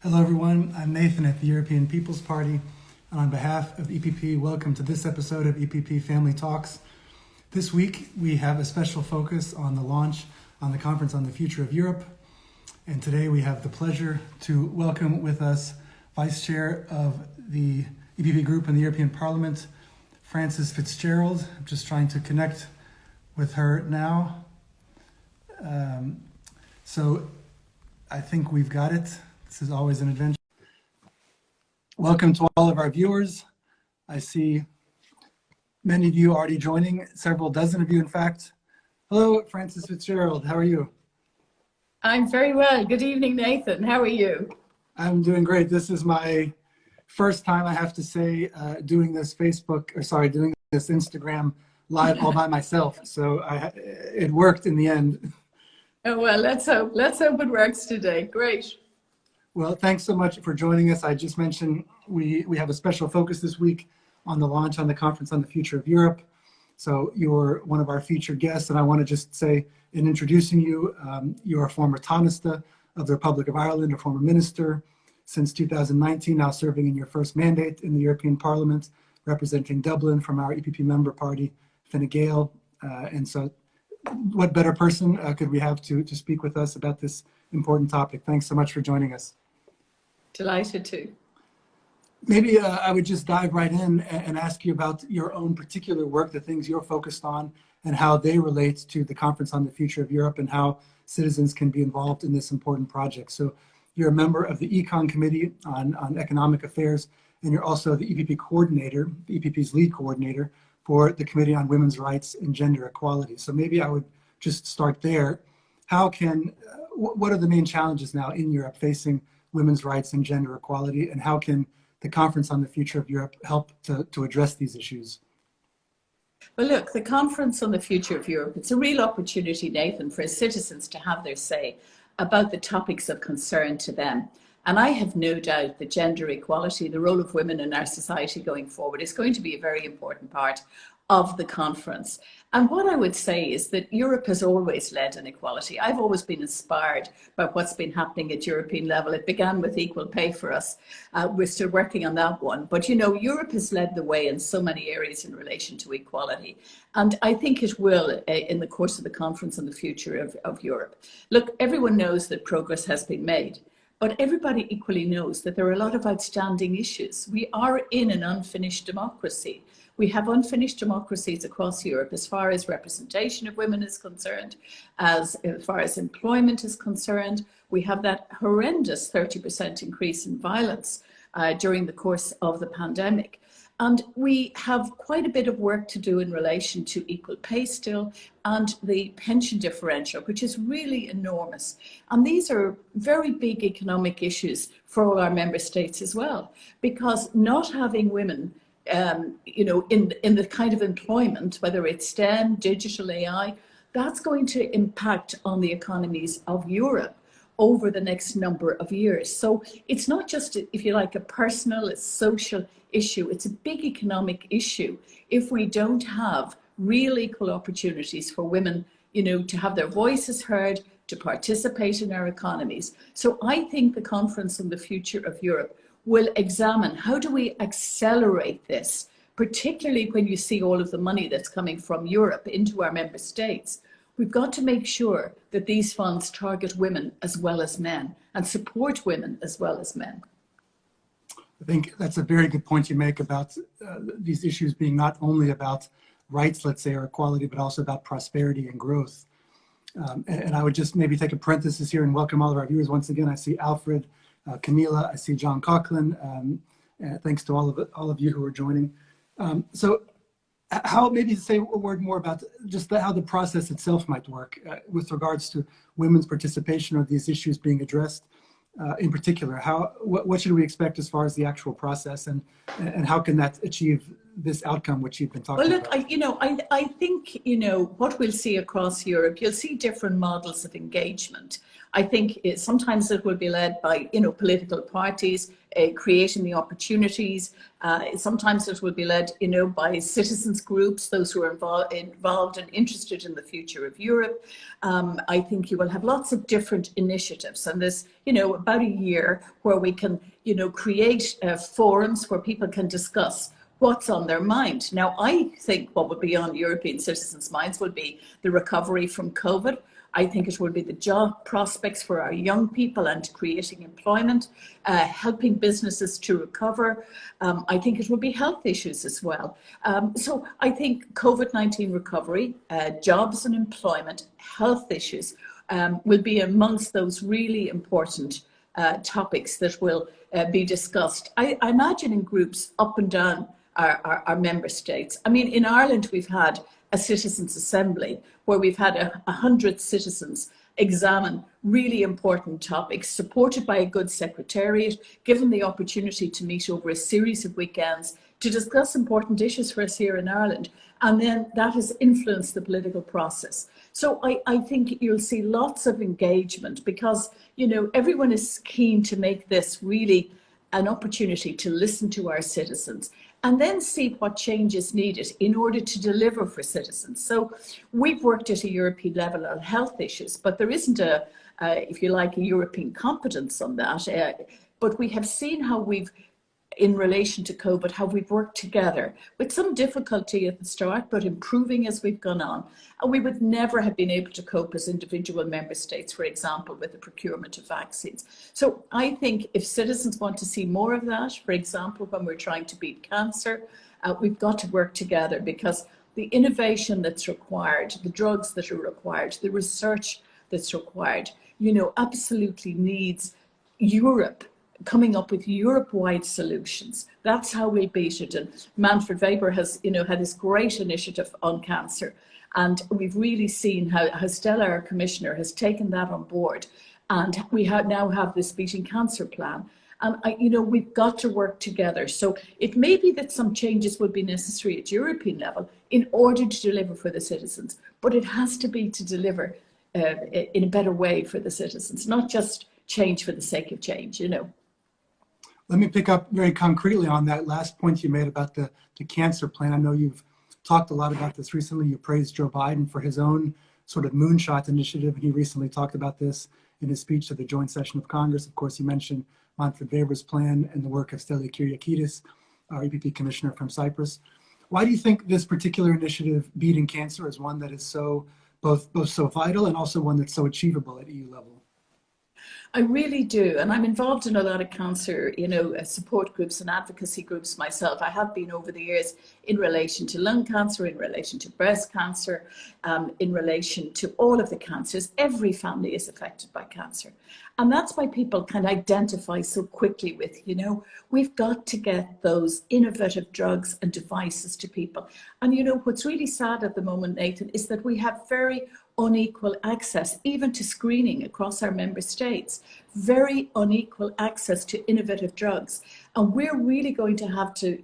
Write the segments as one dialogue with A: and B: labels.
A: Hello everyone, I'm Nathan at the European People's Party, and on behalf of EPP, welcome to this episode of EPP Family Talks. This week we have a special focus on the launch on the Conference on the Future of Europe, and today we have the pleasure to welcome with us Vice Chair of the EPP Group in the European Parliament, Frances Fitzgerald. I'm just trying to connect with her now. So I think we've got it. This is always an adventure. Welcome to all of our viewers. I see many of you already joining, several dozen of you in fact. Hello, Frances Fitzgerald, how are you?
B: I'm very well. Good evening, Nathan. How are you?
A: I'm doing great. This is my first time, I have to say, doing this Instagram live all by myself. So it worked in the end.
B: Oh, well, let's hope it works today. Great.
A: Well, thanks so much for joining us. I just mentioned we have a special focus this week on the launch on the Conference on the Future of Europe. So you're one of our featured guests, and I want to just say, in introducing you, you're a former Tánaiste of the Republic of Ireland, a former minister since 2019, now serving in your first mandate in the European Parliament, representing Dublin from our EPP member party, Fine Gael. And so what better person could we have to speak with us about this important topic? Thanks so much for joining us.
B: Delighted to.
A: Maybe I would just dive right in and ask you about your own particular work, the things you're focused on, and how they relate to the Conference on the Future of Europe and how citizens can be involved in this important project. So you're a member of the Econ Committee on Economic Affairs, and you're also the EPP coordinator, the EPP's lead coordinator for the Committee on Women's Rights and Gender Equality. So maybe I would just start there. How can, what are the main challenges now in Europe facing women's rights and gender equality, and how can the Conference on the Future of Europe help to address these issues?
B: Well, look, the Conference on the Future of Europe, it's a real opportunity, Nathan, for citizens to have their say about the topics of concern to them. And I have no doubt that gender equality, the role of women in our society going forward, is going to be a very important part of the conference. And what I would say is that Europe has always led in equality. I've always been inspired by what's been happening at European level. It began with equal pay for us. We're still working on that one. But, you know, Europe has led the way in so many areas in relation to equality. And I think it will in the course of the Conference on the Future of Europe. Look, everyone knows that progress has been made. But everybody equally knows that there are a lot of outstanding issues. We are in an unfinished democracy. We have unfinished democracies across Europe as far as representation of women is concerned, as far as employment is concerned. We have that horrendous 30% increase in violence during the course of the pandemic. And we have quite a bit of work to do in relation to equal pay still and the pension differential, which is really enormous. And these are very big economic issues for all our member states as well, because not having women in the kind of employment, whether it's STEM, digital AI, that's going to impact on the economies of Europe over the next number of years. So it's not just, if you like, a personal, a social issue. It's a big economic issue if we don't have real equal opportunities for women, you know, to have their voices heard, to participate in our economies. So I think the Conference on the Future of Europe will examine how do we accelerate this, particularly when you see all of the money that's coming from Europe into our member states. We've got to make sure that these funds target women as well as men and support women as well as men.
A: I think that's a very good point you make about these issues being not only about rights, let's say, or equality, but also about prosperity and growth. And I would just maybe take a parenthesis here and welcome all of our viewers. Once again, I see Alfred, Camila, I see John Coughlin. Thanks to all of you who are joining. So how, maybe to say a word more about just how the process itself might work with regards to women's participation or these issues being addressed in particular. What should we expect as far as the actual process, and how can that achieve this outcome which you've been
B: Well,
A: talking
B: look,
A: about?
B: I think, what we'll see across Europe, you'll see different models of engagement. I think sometimes it will be led by, political parties creating the opportunities. Sometimes it will be led, by citizens groups, those who are involved and interested in the future of Europe. I think you will have lots of different initiatives, and there's, about a year where we can, create forums where people can discuss what's on their mind. Now, I think what would be on European citizens' minds would be the recovery from COVID. I think it will be the job prospects for our young people and creating employment, helping businesses to recover. I think it will be health issues as well. So I think COVID-19 recovery, jobs and employment, health issues will be amongst those really important topics that will be discussed. I imagine in groups up and down our member states. I mean, in Ireland, we've had a citizens' assembly where we've had 100 citizens examine really important topics, supported by a good secretariat, given the opportunity to meet over a series of weekends to discuss important issues for us here in Ireland. And then that has influenced the political process. So I think you'll see lots of engagement because, everyone is keen to make this really an opportunity to listen to our citizens and then see what change is needed in order to deliver for citizens. So we've worked at a European level on health issues, but there isn't if you like, a European competence on that. But we have seen how in relation to COVID, how we've worked together with some difficulty at the start, but improving as we've gone on. And we would never have been able to cope as individual member states, for example, with the procurement of vaccines. So I think if citizens want to see more of that, for example, when we're trying to beat cancer, we've got to work together because the innovation that's required, the drugs that are required, the research that's required, absolutely needs Europe coming up with Europe-wide solutions. That's how we beat it. And Manfred Weber has, had this great initiative on cancer. And we've really seen how Stella, our commissioner, has taken that on board. And we now have this Beating Cancer plan. And, we've got to work together. So it may be that some changes would be necessary at European level in order to deliver for the citizens. But it has to be to deliver in a better way for the citizens, not just change for the sake of change,
A: Let me pick up very concretely on that last point you made about the cancer plan. I know you've talked a lot about this recently. You praised Joe Biden for his own sort of moonshot initiative, and he recently talked about this in his speech to the joint session of Congress. Of course, you mentioned Manfred Weber's plan and the work of Stella Kyriakides, our EPP commissioner from Cyprus. Why do you think this particular initiative, Beating Cancer, is one that is both so vital and also one that's so achievable at EU level?
B: I really do. And I'm involved in a lot of cancer, support groups and advocacy groups myself. I have been over the years in relation to lung cancer, in relation to breast cancer, in relation to all of the cancers. Every family is affected by cancer. And that's why people can identify so quickly with, we've got to get those innovative drugs and devices to people. And, what's really sad at the moment, Nathan, is that we have very unequal access, even to screening across our member states, very unequal access to innovative drugs. And we're really going to have to,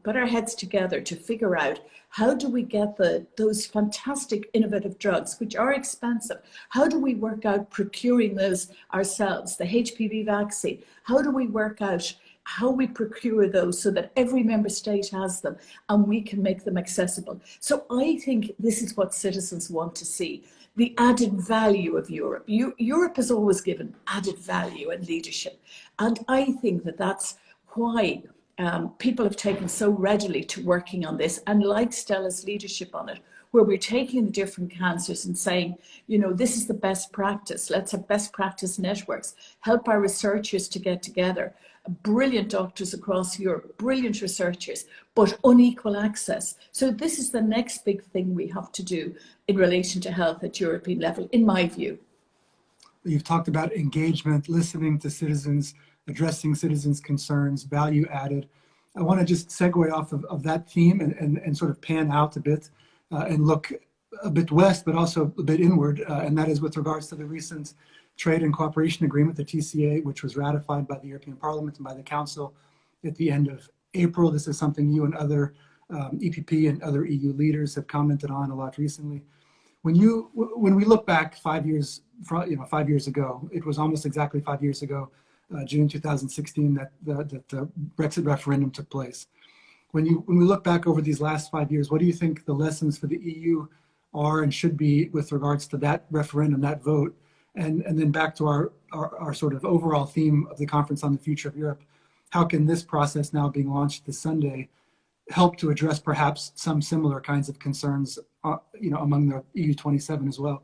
B: put our heads together to figure out how do we get those fantastic innovative drugs, which are expensive? How do we work out procuring those ourselves? The HPV vaccine, how do we work out how we procure those so that every member state has them and we can make them accessible? So I think this is what citizens want to see. The added value of Europe. Europe has always given added value and leadership. And I think that that's why people have taken so readily to working on this, and like Stella's leadership on it, where we're taking the different cancers and saying, this is the best practice. Let's have best practice networks, help our researchers to get together. Brilliant doctors across Europe, brilliant researchers, but unequal access. So this is the next big thing we have to do in relation to health at European level, in my view.
A: You've talked about engagement, listening to citizens, addressing citizens' concerns, value added. I want to just segue off of that theme and sort of pan out a bit and look a bit west, but also a bit inward, and that is with regards to the recent Trade and Cooperation Agreement, the TCA, which was ratified by the European Parliament and by the Council at the end of April. This is something you and other EPP and other EU leaders have commented on a lot recently. When we look back 5 years, 5 years ago, it was almost exactly 5 years ago, June 2016, that the Brexit referendum took place. When we look back over these last 5 years, what do you think the lessons for the EU are and should be with regards to that referendum, that vote? And then back to our sort of overall theme of the Conference on the Future of Europe, how can this process now being launched this Sunday help to address perhaps some similar kinds of concerns, among the EU 27 as well?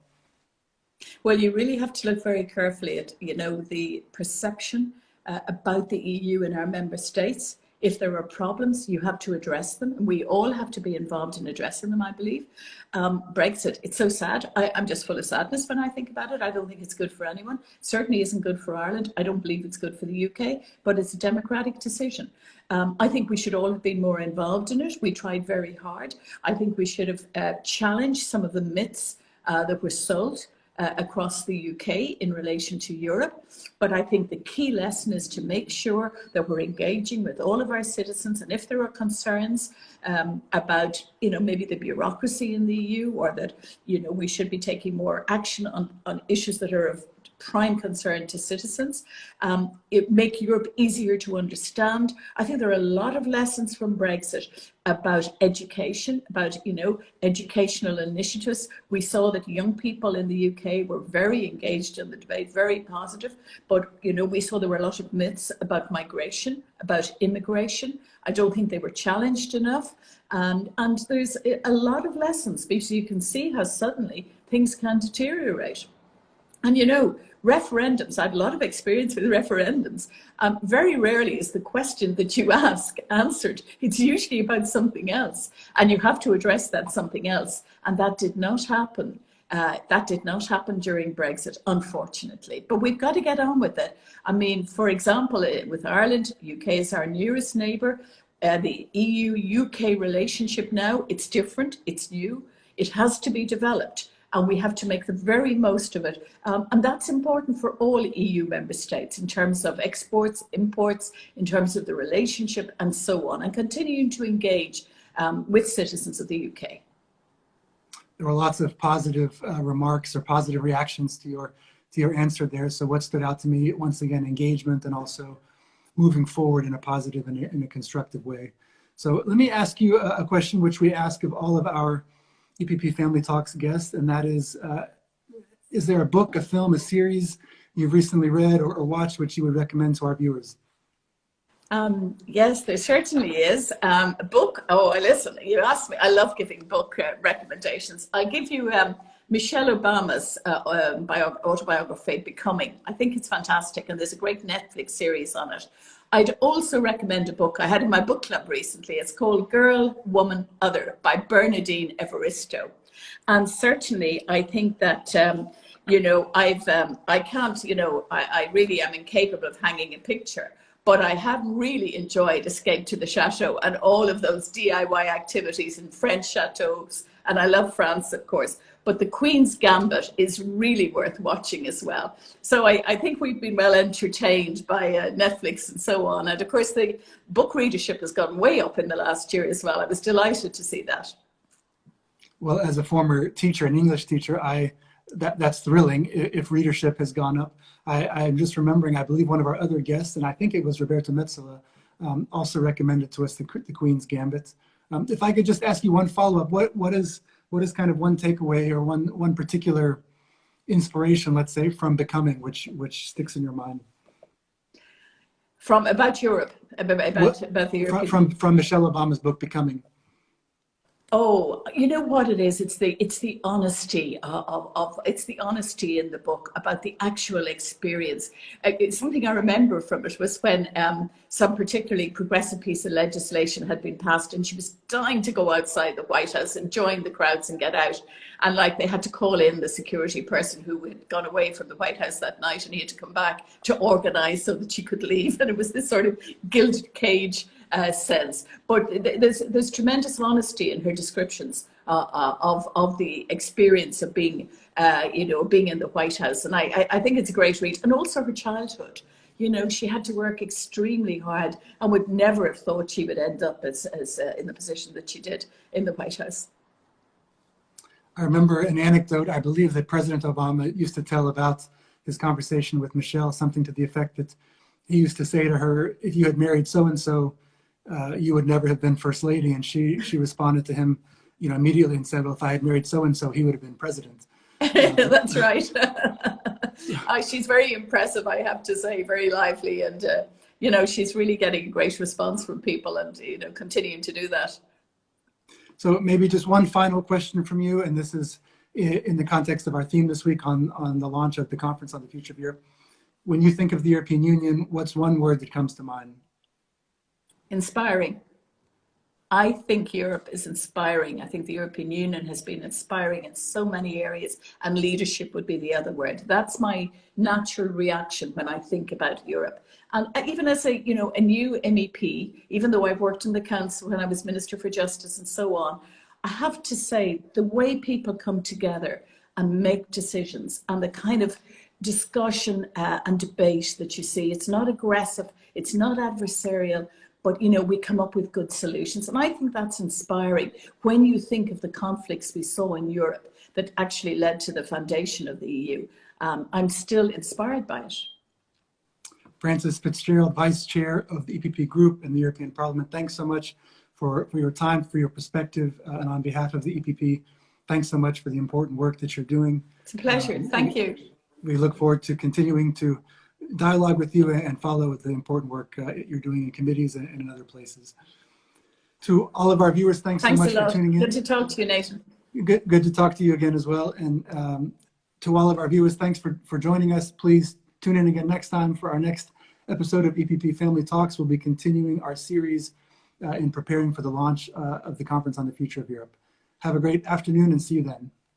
B: Well, you really have to look very carefully at, the perception about the EU in our member states. If there are problems, you have to address them. And we all have to be involved in addressing them, I believe. Brexit, it's so sad. I'm just full of sadness when I think about it. I don't think it's good for anyone. Certainly isn't good for Ireland. I don't believe it's good for the UK, but it's a democratic decision. I think we should all have been more involved in it. We tried very hard. I think we should have challenged some of the myths that were sold across the UK in relation to Europe. But I think the key lesson is to make sure that we're engaging with all of our citizens. And if there are concerns about, maybe the bureaucracy in the EU, or that, we should be taking more action on issues that are of prime concern to citizens, it make Europe easier to understand. I think there are a lot of lessons from Brexit about education, about, educational initiatives. We saw that young people in the UK were very engaged in the debate, very positive, but, we saw there were a lot of myths about migration, about immigration. I don't think they were challenged enough. And there's a lot of lessons, because you can see how suddenly things can deteriorate. And referendums, I have a lot of experience with referendums. Very rarely is the question that you ask answered. It's usually about something else, and you have to address that something else. And that did not happen. That did not happen during Brexit, unfortunately. But we've got to get on with it. I mean, for example, with Ireland, UK is our nearest neighbour. The EU-UK relationship now, it's different, it's new, it has to be developed. And we have to make the very most of it. And that's important for all EU member states in terms of exports, imports, in terms of the relationship and so on, and continuing to engage with citizens of the UK.
A: There were lots of positive remarks or positive reactions to your answer there. So what stood out to me, once again, engagement and also moving forward in a positive and in a constructive way. So let me ask you a question which we ask of all of our EPP Family Talks guests, and that is there a book, a film, a series you've recently read or watched which you would recommend to our viewers?
B: Yes, there certainly is. A book, listen, you asked me, I love giving book recommendations. I'll give you Michelle Obama's autobiography, Becoming. I think it's fantastic, and there's a great Netflix series on it. I'd also recommend a book I had in my book club recently. It's called Girl, Woman, Other by Bernardine Evaristo. And certainly I think that, I really am incapable of hanging a picture, but I have really enjoyed Escape to the Chateau and all of those DIY activities in French chateaux. And I love France, of course. But The Queen's Gambit is really worth watching as well. So I think we've been well entertained by Netflix and so on. And of course, the book readership has gone way up in the last year as well. I was delighted to see that.
A: Well, as a former teacher, an English teacher, that's thrilling if readership has gone up. I'm just remembering, I believe one of our other guests, and I think it was Roberto Metsola, also recommended to us the Queen's Gambit. If I could just ask you one follow-up, what is kind of one takeaway or one particular inspiration, let's say, from Becoming, which sticks in your mind?
B: About Europe, about the European...
A: From Michelle Obama's book, Becoming.
B: Oh, you know what it is? It's the honesty it's the honesty in the book about the actual experience. Something I remember from it was when some particularly progressive piece of legislation had been passed, and she was dying to go outside the White House and join the crowds and get out. And they had to call in the security person who had gone away from the White House that night, and he had to come back to organize so that she could leave. And it was this sort of gilded cage sense, but there's tremendous honesty in her descriptions of the experience of being, being in the White House, and I think it's a great read, and also her childhood. You know, she had to work extremely hard and would never have thought she would end up as in the position that she did in the White House.
A: I remember an anecdote, I believe, that President Obama used to tell about his conversation with Michelle, something to the effect that he used to say to her, if you had married so-and-so, you would never have been First Lady. And she responded to him, you know, immediately and said, well, if I had married so-and-so, he would have been president.
B: That's right. She's very impressive, I have to say, very lively. And, you know, she's really getting a great response from people and, you know, continuing to do that.
A: So maybe just one final question from you, and this is in the context of our theme this week on the launch of the Conference on the Future of Europe. When you think of the European Union, what's one word that comes to mind?
B: Inspiring. I think Europe is inspiring. I think the European Union has been inspiring in so many areas, and leadership would be the other word. That's my natural reaction when I think about Europe. And even as a new MEP, even though I've worked in the council when I was Minister for Justice and so on, I have to say the way people come together and make decisions and the kind of discussion and debate that you see, it's not aggressive, it's not adversarial, but, you know, we come up with good solutions. And I think that's inspiring when you think of the conflicts we saw in Europe that actually led to the foundation of the EU. I'm still inspired by it.
A: Frances Fitzgerald, Vice Chair of the EPP Group in the European Parliament, thanks so much for your time, for your perspective, and on behalf of the EPP, thanks so much for the important work that you're doing.
B: It's a pleasure. Thank you.
A: We look forward to continuing to dialogue with you and follow the important work you're doing in committees and in other places. To all of our viewers, thanks so much for tuning in.
B: Good to talk to you, Nathan.
A: Good to talk to you again as well. And to all of our viewers, thanks for joining us. Please tune in again next time for our next episode of EPP Family Talks. We'll be continuing our series in preparing for the launch of the Conference on the Future of Europe. Have a great afternoon and see you then.